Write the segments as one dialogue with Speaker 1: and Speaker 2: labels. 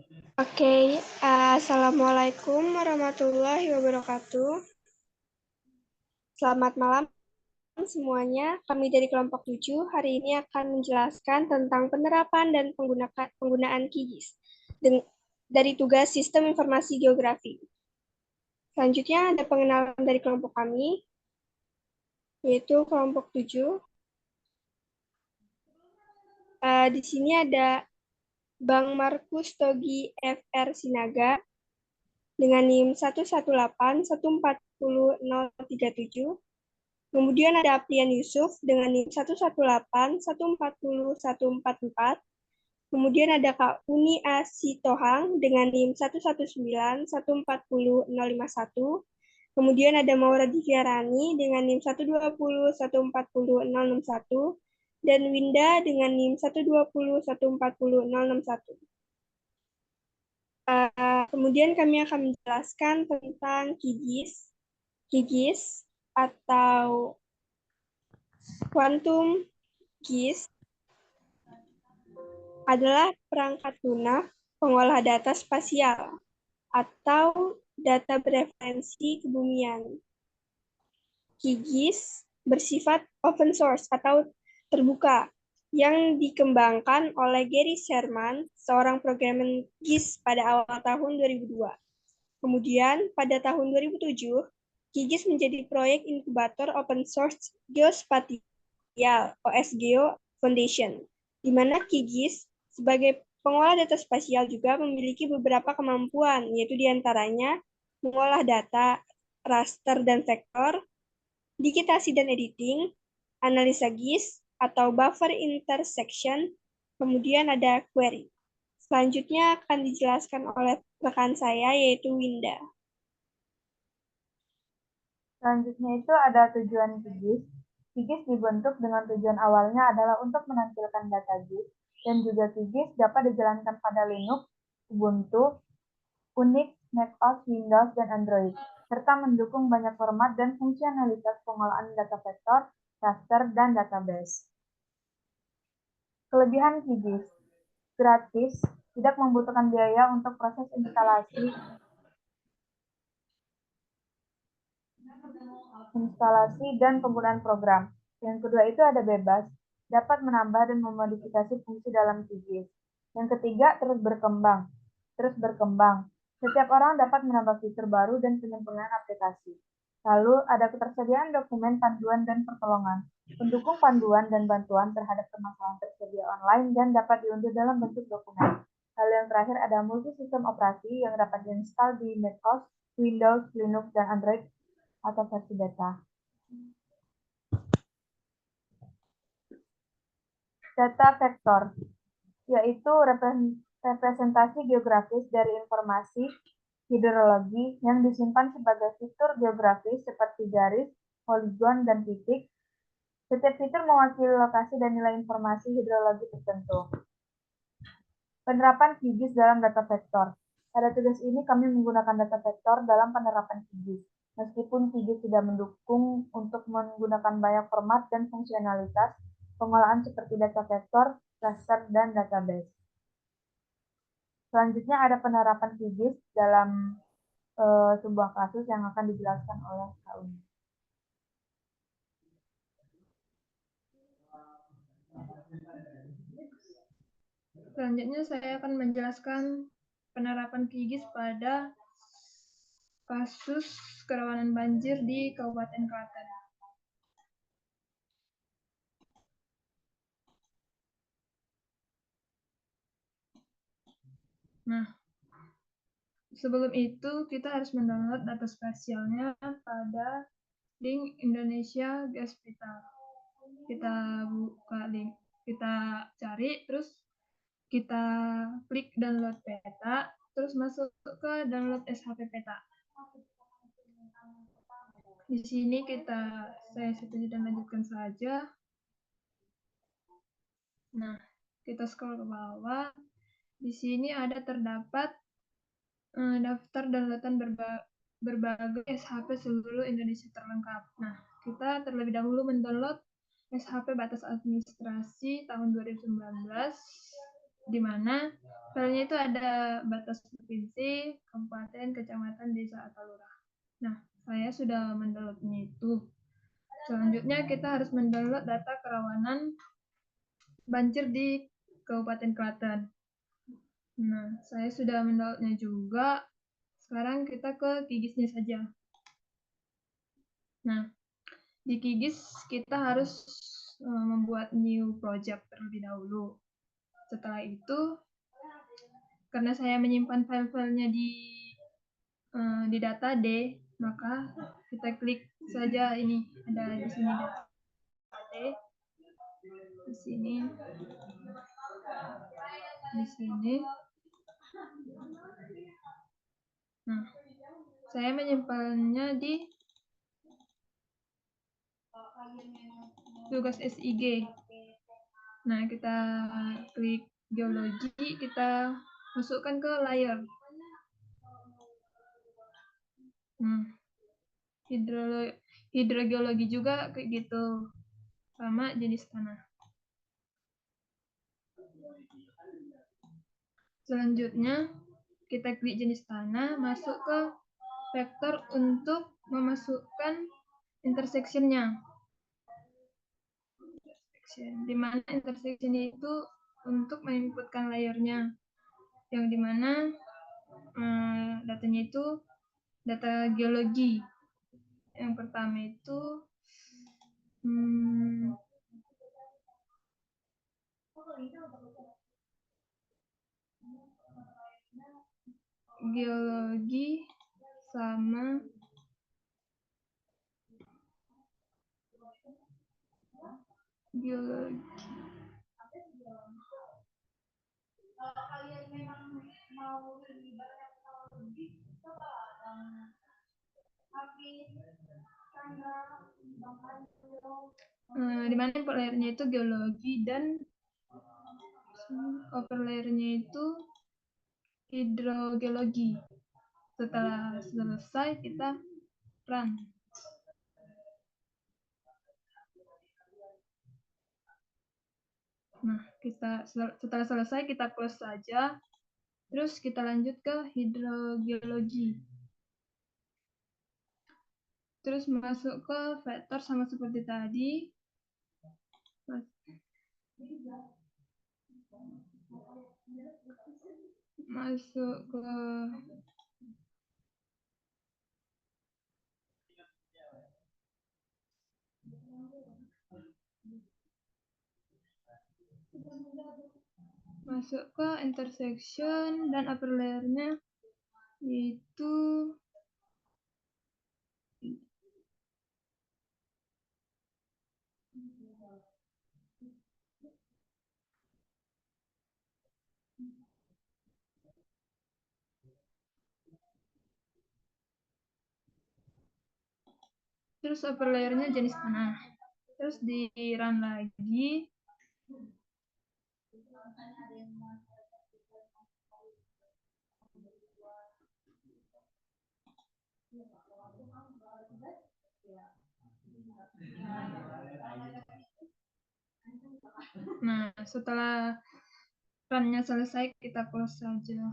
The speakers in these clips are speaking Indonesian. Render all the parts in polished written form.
Speaker 1: Oke, Assalamualaikum warahmatullahi wabarakatuh. Selamat malam semuanya. Kami dari kelompok 7 hari ini akan menjelaskan tentang penerapan dan penggunaan QGIS dari tugas Sistem Informasi Geografi. Selanjutnya ada pengenalan dari kelompok kami, yaitu kelompok 7. Di sini ada Bang Markus Togi FR Sinaga dengan NIM 118140037. Kemudian ada Aprian Yusuf dengan NIM 118140144. Kemudian ada Kak Uni Asitohang dengan NIM 119140051. Kemudian ada Maura Diviarani dengan NIM 120140061 dan Winda dengan NIM 120140061. Kemudian kami akan menjelaskan tentang QGIS. QGIS atau Quantum GIS adalah perangkat lunak pengolah data spasial atau data bereferensi kebumian. QGIS bersifat open source atau terbuka yang dikembangkan oleh Gary Sherman, seorang programmer GIS pada awal tahun 2002. Kemudian, pada tahun 2007, QGIS menjadi proyek inkubator open source geospatial (OSGeo) Foundation, di mana QGIS sebagai pengolah data spasial juga memiliki beberapa kemampuan, yaitu diantaranya mengolah data, raster dan vektor, digitasi dan editing, analisa GIS atau buffer intersection, kemudian ada query. Selanjutnya akan dijelaskan oleh rekan saya, yaitu Winda.
Speaker 2: Selanjutnya itu ada tujuan QGIS. QGIS dibentuk dengan tujuan awalnya adalah untuk menampilkan data GIS, dan juga QGIS dapat dijalankan pada Linux, Ubuntu, Unix, macOS, Windows, dan Android, serta mendukung banyak format dan fungsionalitas pengolahan data vektor, raster, dan database. Kelebihan QGIS: gratis, tidak membutuhkan biaya untuk proses instalasi dan penggunaan program. Yang kedua itu ada bebas, dapat menambah dan memodifikasi fungsi dalam QGIS. Yang ketiga, terus berkembang. Setiap orang dapat menambah fitur baru dan penyempurnaan aplikasi. Lalu ada ketersediaan dokumen, panduan, dan pertolongan. Pendukung panduan dan bantuan terhadap permasalahan tersedia online dan dapat diunduh dalam bentuk dokumen. Lalu yang terakhir ada multi sistem operasi yang dapat diinstal di macOS, Windows, Linux, dan Android atau versi beta. Data vektor, yaitu representasi geografis dari informasi hidrologi yang disimpan sebagai fitur geografis seperti garis, poligon, dan titik. Setiap fitur mewakili lokasi dan nilai informasi hidrologi tertentu. Penerapan QGIS dalam data vektor. Pada tugas ini kami menggunakan data vektor dalam penerapan QGIS. Meskipun QGIS tidak mendukung untuk menggunakan banyak format dan fungsionalitas pengolahan seperti data vektor, raster, dan database. Selanjutnya ada penerapan QGIS dalam sebuah kasus yang akan dijelaskan oleh Kak Uni.
Speaker 3: Selanjutnya saya akan menjelaskan penerapan QGIS pada kasus kerawanan banjir di Kabupaten Klaten. Nah, sebelum itu kita harus mendownload data spasialnya pada link Indonesia Geospatial. Kita buka link, kita cari, terus kita klik download peta, terus masuk ke download SHP peta. Di sini saya setuju dan lanjutkan saja. Nah, kita scroll ke bawah. Di sini terdapat daftar downloadan berbagai SHP seluruh Indonesia terlengkap. Nah, kita terlebih dahulu mendownload SHP batas administrasi tahun 2019. di mana filenya itu ada batas provinsi, kabupaten, kecamatan, desa, atau lurah. Nah, saya sudah mendownloadnya itu. Selanjutnya kita harus mendownload data kerawanan banjir di Kabupaten Klaten. Nah, saya sudah mendownloadnya juga. Sekarang kita ke Kigisnya saja. Nah, di Kigis kita harus membuat new project terlebih dahulu. Setelah itu, karena saya menyimpan file-filenya di data D, maka kita klik saja ini, ada di sini data D, di sini, di sini. Nah, saya menyimpannya di tugas SIG. Nah, kita klik geologi, kita masukkan ke layer. Nah, hidrogeologi juga kayak gitu, sama jenis tanah. Selanjutnya, kita klik jenis tanah, masuk ke vektor untuk memasukkan intersection-nya. Di mana intersection itu untuk menginputkan layernya, yang dimana datanya itu data geologi. Yang pertama itu geologi sama geologi. Di mana input layernya itu geologi dan overlayernya itu hidrogeologi. Setelah selesai kita run. Nah, setelah selesai kita close saja. Terus kita lanjut ke hidrogeologi. Terus masuk ke vektor sama seperti tadi. Masuk ke intersection dan upper layer-nya itu terus upper layer-nya jenis tanah. Terus di run lagi. Nah, setelah run-nya selesai, kita close saja.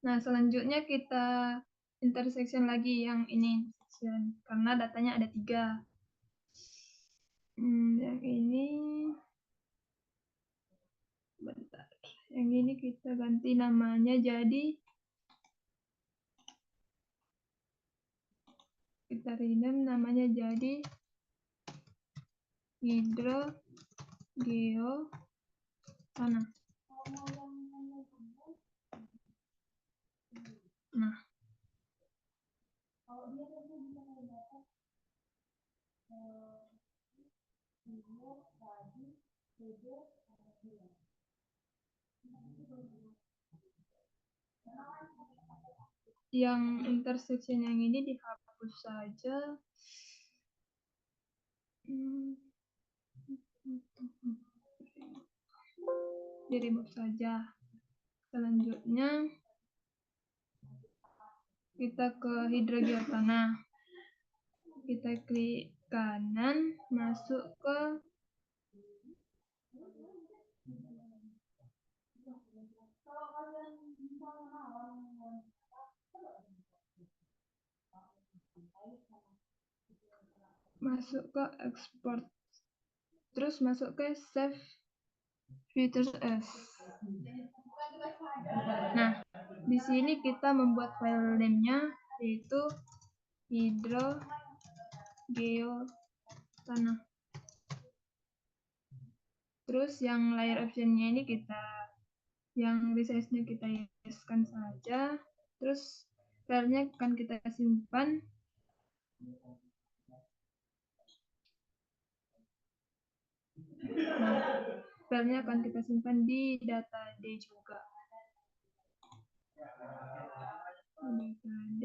Speaker 3: Nah, selanjutnya kita intersection lagi yang ini, karena datanya ada 3. Yang ini, bentar. Yang ini kita ganti namanya jadi, kita rename namanya jadi hidrogeo tanah. Nah, yang intersection yang ini dihapus saja. Di remove saja. Selanjutnya kita ke hidrogeotanah. Kita klik kanan, masuk ke masuk ke export, terus masuk ke save features as. Nah, di sini kita membuat file name-nya yaitu hidrogeotanah. Terus yang layer option-nya ini yang resize-nya kita yes-kan saja. Terus filenya akan kita simpan. Nah, filenya akan kita simpan di data D juga. Data D,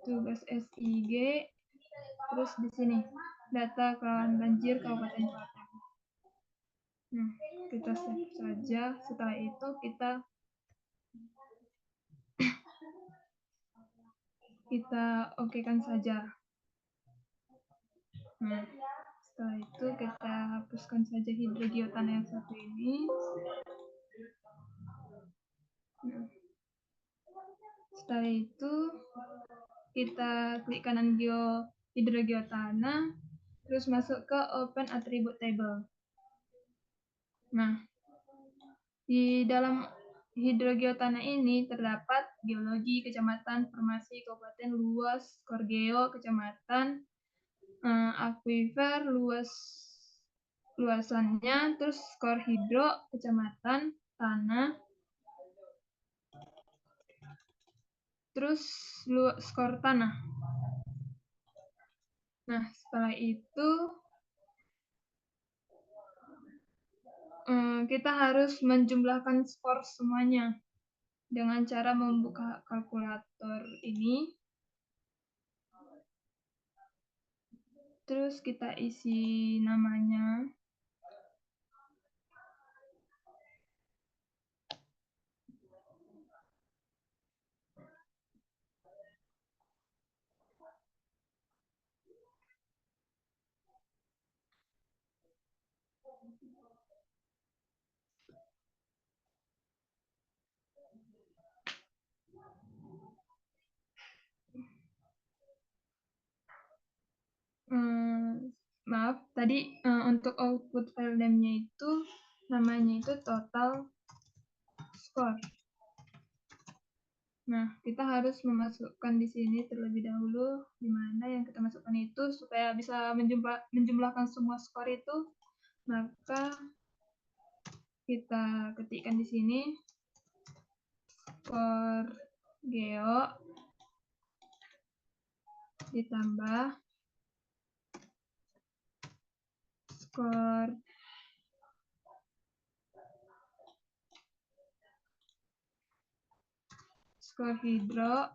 Speaker 3: tugas SIG, terus di sini data rawan banjir Kabupaten Klaten. Nah, kita save saja. Setelah itu kita okekan saja. Nah, setelah itu kita hapuskan saja hidrogeotanah yang satu ini. Nah, setelah itu kita klik kanan hidrogeotanah, terus masuk ke Open Attribute Table. Nah, di dalam hidrogeotanah ini terdapat geologi, kecamatan, formasi, kabupaten, luas, skor geo, kecamatan, akuifer, luasannya, terus skor hidro, kecamatan, tanah, terus skor tanah. Nah, setelah itu kita harus menjumlahkan skor semuanya dengan cara membuka kalkulator ini. Terus kita isi namanya. Maaf, tadi untuk output file name-nya itu namanya itu total score. Nah, kita harus memasukkan di sini terlebih dahulu di mana yang kita masukkan itu supaya bisa menjumlahkan semua skor itu. Maka kita ketikkan di sini skor geo ditambah skor hidro,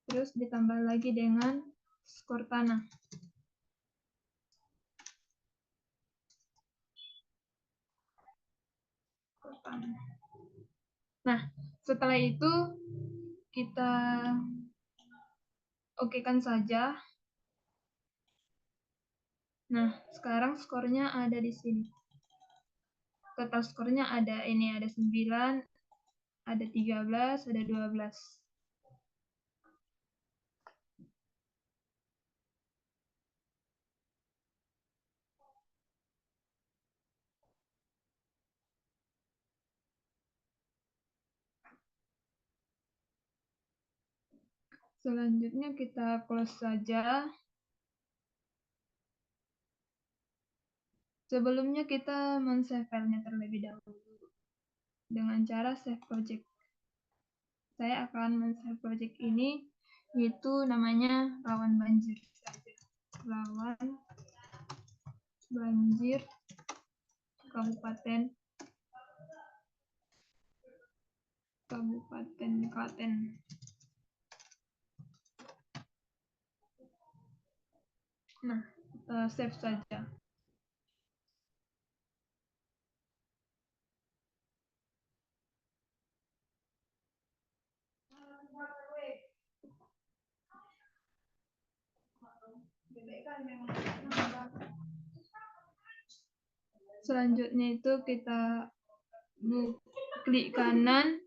Speaker 3: terus ditambah lagi dengan skor tanah. Nah, setelah itu kita okekan saja. Nah, sekarang skornya ada di sini. Total skornya ada 9, ada 13, ada 12. Selanjutnya kita close saja. Sebelumnya kita men-save filenya terlebih dahulu dengan cara save project. Saya akan men-save project ini, yaitu namanya rawan banjir saja. Rawan banjir Kabupaten Klaten. Nah, kita save saja. Selanjutnya itu kita klik kanan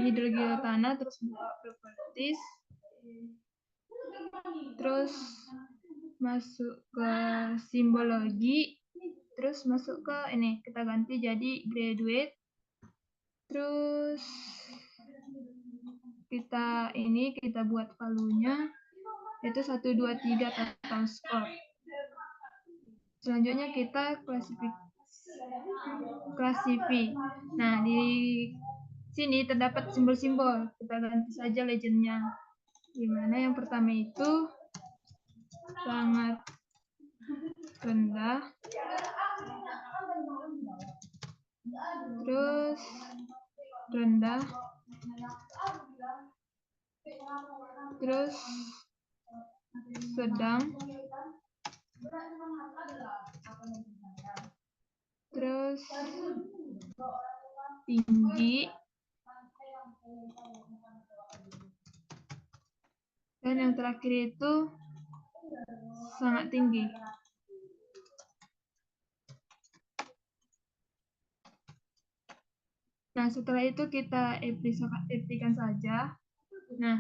Speaker 3: hidrogeotanah, terus buka properties, terus masuk ke simbologi, terus masuk ke ini, kita ganti jadi graduate, terus kita buat valuenya itu 1, 2, 3 total score. Selanjutnya kita klasifi. Nah, di sini terdapat simbol-simbol. Kita ganti saja legendnya. Dimana yang pertama itu sangat rendah, terus rendah, terus sedang, terus tinggi, dan yang terakhir itu sangat tinggi. Nah, setelah itu kita aplikasikan saja. Nah,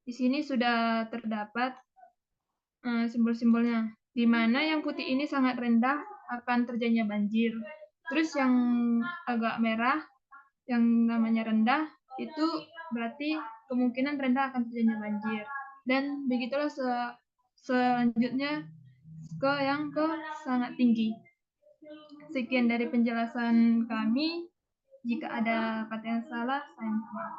Speaker 3: di sini sudah terdapat simbol-simbolnya, di mana yang putih ini sangat rendah akan terjadinya banjir. Terus yang agak merah, yang namanya rendah, itu berarti kemungkinan rendah akan terjadinya banjir. Dan begitulah selanjutnya yang ke sangat tinggi. Sekian dari penjelasan kami. Jika ada kata yang salah, saya minta maaf.